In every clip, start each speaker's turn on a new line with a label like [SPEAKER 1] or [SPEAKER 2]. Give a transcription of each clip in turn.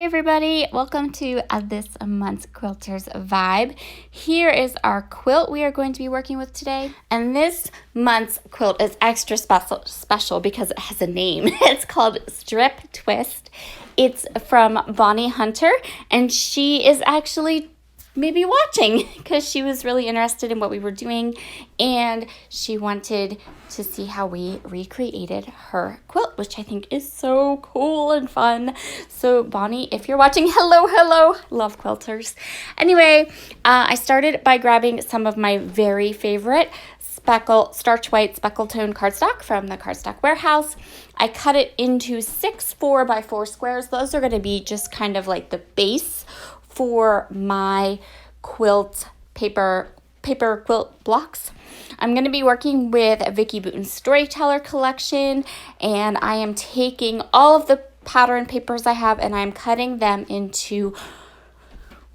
[SPEAKER 1] Hey everybody, welcome to this month's Quilters Vibe. Here is our quilt we are going to be working with today. And this month's quilt is extra special because it has a name. It's called Strip Twist. It's from Bonnie Hunter, and she is actually maybe watching because she was really interested in what we were doing and she wanted to see how we recreated her quilt, which I think is so cool and fun. So Bonnie, if you're watching, hello, love quilters. Anyway, I started by grabbing some of my very favorite starch white speckle tone cardstock from the Cardstock Warehouse. I cut it into 6 4x4 squares. Those are going to be just kind of like the base for my quilt paper quilt blocks. I'm going to be working with Vicki Bouton's Storyteller collection, and I am taking all of the pattern papers I have and I'm cutting them into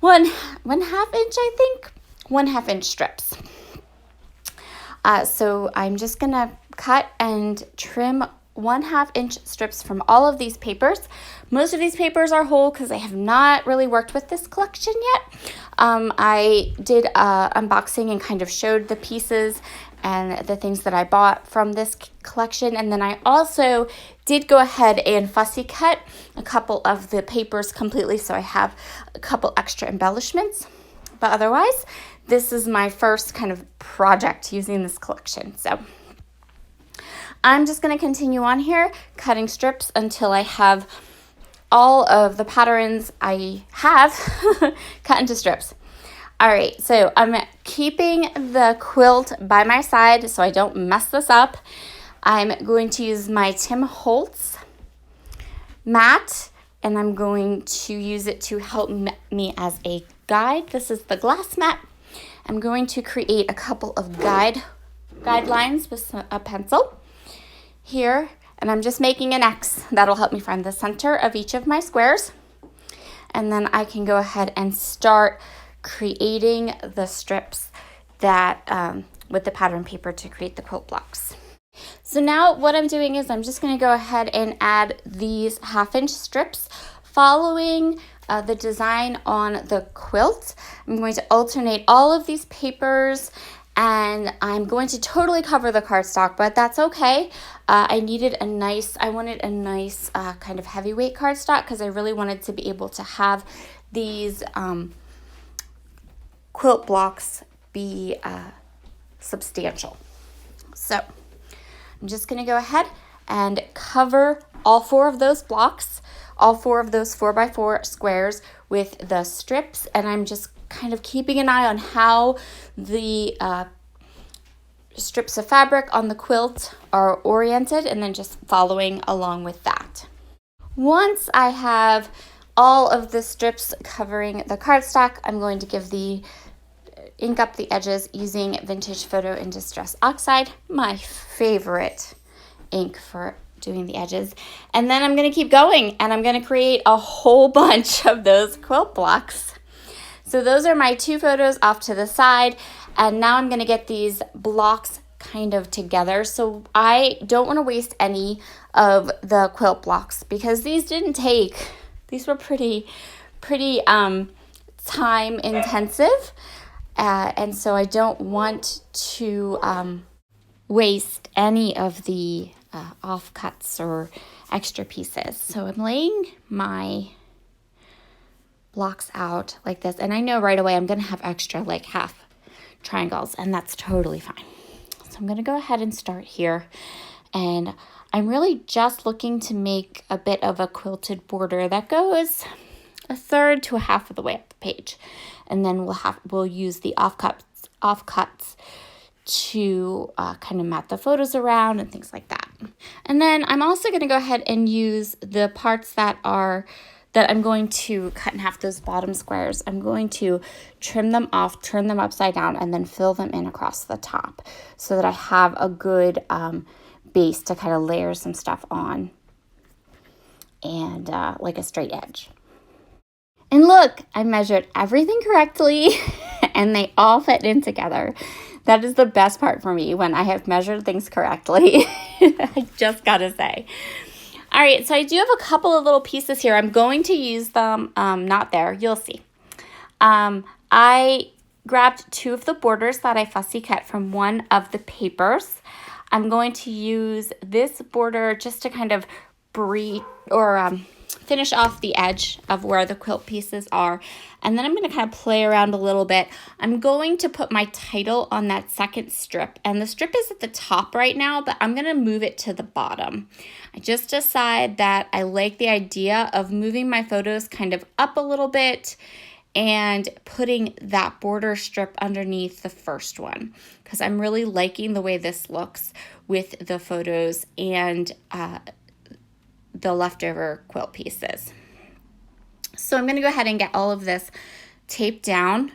[SPEAKER 1] one half inch strips. So I'm just going to cut and trim 1/2 inch strips from all of these papers. Most of these papers are whole because I have not really worked with this collection yet. I did unboxing and kind of showed the pieces and the things that I bought from this collection, and then I also did go ahead and fussy cut a couple of the papers completely, so I have a couple extra embellishments. But otherwise, this is my first kind of project using this collection. So I'm just going to continue on here, cutting strips until I have all of the patterns I have cut into strips. All right, so I'm keeping the quilt by my side so I don't mess this up. I'm going to use my Tim Holtz mat, and I'm going to use it to help me as a guide. This is the glass mat. I'm going to create a couple of guidelines with a pencil here, and I'm just making an X. That'll help me find the center of each of my squares, and then I can go ahead and start creating the strips that with the pattern paper to create the quilt blocks. So now what I'm doing is I'm just going to go ahead and add these 1/2 inch strips following the design on the quilt. I'm going to alternate all of these papers, and I'm going to totally cover the cardstock, but that's okay. I wanted a nice kind of heavyweight cardstock because I really wanted to be able to have these quilt blocks be substantial. So I'm just going to go ahead and cover all 4 of those blocks, all 4 of those 4x4 squares with the strips, and I'm just kind of keeping an eye on how the strips of fabric on the quilt are oriented, and then just following along with that. Once I have all of the strips covering the cardstock, I'm going to ink up the edges using Vintage Photo in Distress Oxide, my favorite ink for doing the edges. And then I'm going to keep going, and I'm going to create a whole bunch of those quilt blocks. So those are my 2 photos off to the side, and now I'm going to get these blocks kind of together. So I don't want to waste any of the quilt blocks because these were pretty time intensive, and so I don't want to waste any of the offcuts or extra pieces. So I'm laying my blocks out like this, and I know right away I'm going to have extra like half triangles, and that's totally fine. So I'm going to go ahead and start here, and I'm really just looking to make a bit of a quilted border that goes 1/3 to 1/2 of the way up the page, and then we'll use the offcuts to kind of mat the photos around and things like that. And then I'm also going to go ahead and use the parts that I'm going to cut in half, those bottom squares. I'm going to trim them off, turn them upside down, and then fill them in across the top so that I have a good base to kind of layer some stuff on, and like a straight edge. And look, I measured everything correctly and they all fit in together. That is the best part for me when I have measured things correctly. I just gotta say. All right, so I do have a couple of little pieces here. I'm going to use them, not there, you'll see. I grabbed 2 of the borders that I fussy cut from one of the papers. I'm going to use this border just to kind of finish off the edge of where the quilt pieces are. And then I'm going to kind of play around a little bit. I'm going to put my title on that second strip. And the strip is at the top right now, but I'm going to move it to the bottom. I just decided that I like the idea of moving my photos kind of up a little bit and putting that border strip underneath the first one, because I'm really liking the way this looks with the photos and the leftover quilt pieces. So I'm going to go ahead and get all of this taped down.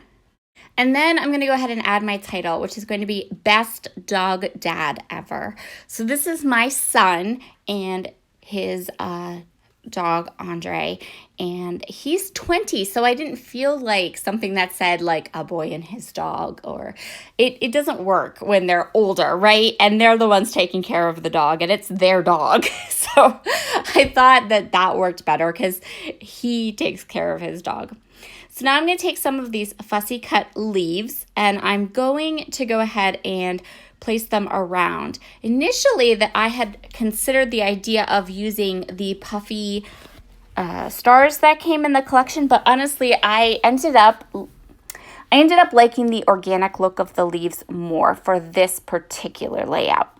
[SPEAKER 1] And then I'm going to go ahead and add my title, which is going to be Best Dog Dad Ever. So this is my son and his dog, Andre, and he's 20, so I didn't feel like something that said like a boy and his dog, or it doesn't work when they're older, right? And they're the ones taking care of the dog and it's their dog. So I thought that worked better because he takes care of his dog. So now I'm going to take some of these fussy cut leaves and I'm going to go ahead and place them around. Initially, that I had considered the idea of using the puffy stars that came in the collection, but honestly, I ended up liking the organic look of the leaves more for this particular layout.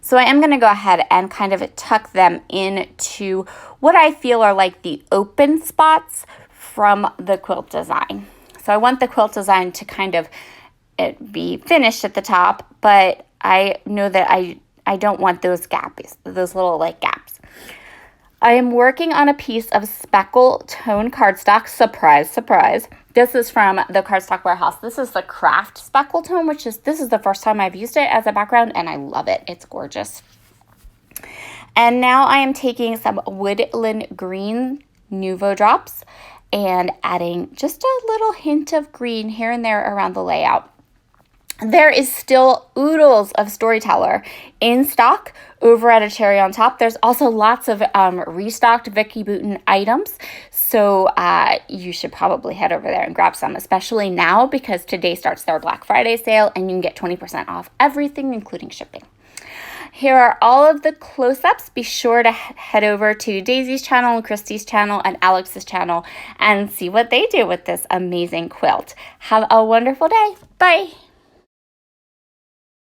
[SPEAKER 1] So I am going to go ahead and kind of tuck them into what I feel are like the open spots from the quilt design. So I want the quilt design to kind of be finished at the top, but I know that I don't want those gaps, those little like gaps. I am working on a piece of speckle tone cardstock. Surprise, surprise. This is from the Cardstock Warehouse. This is the Craft Speckle Tone, this is the first time I've used it as a background, and I love it. It's gorgeous. And now I am taking some Woodland Green Nuvo drops and adding just a little hint of green here and there around the layout. There is still oodles of Storyteller in stock over at A Cherry on Top. There's also lots of restocked Vicki Boutin items, so you should probably head over there and grab some, especially now because today starts their Black Friday sale and you can get 20% off everything, including shipping. Here are all of the close-ups. Be sure to head over to Daisy's channel, and Christy's channel, and Alex's channel and see what they do with this amazing quilt. Have a wonderful day. Bye.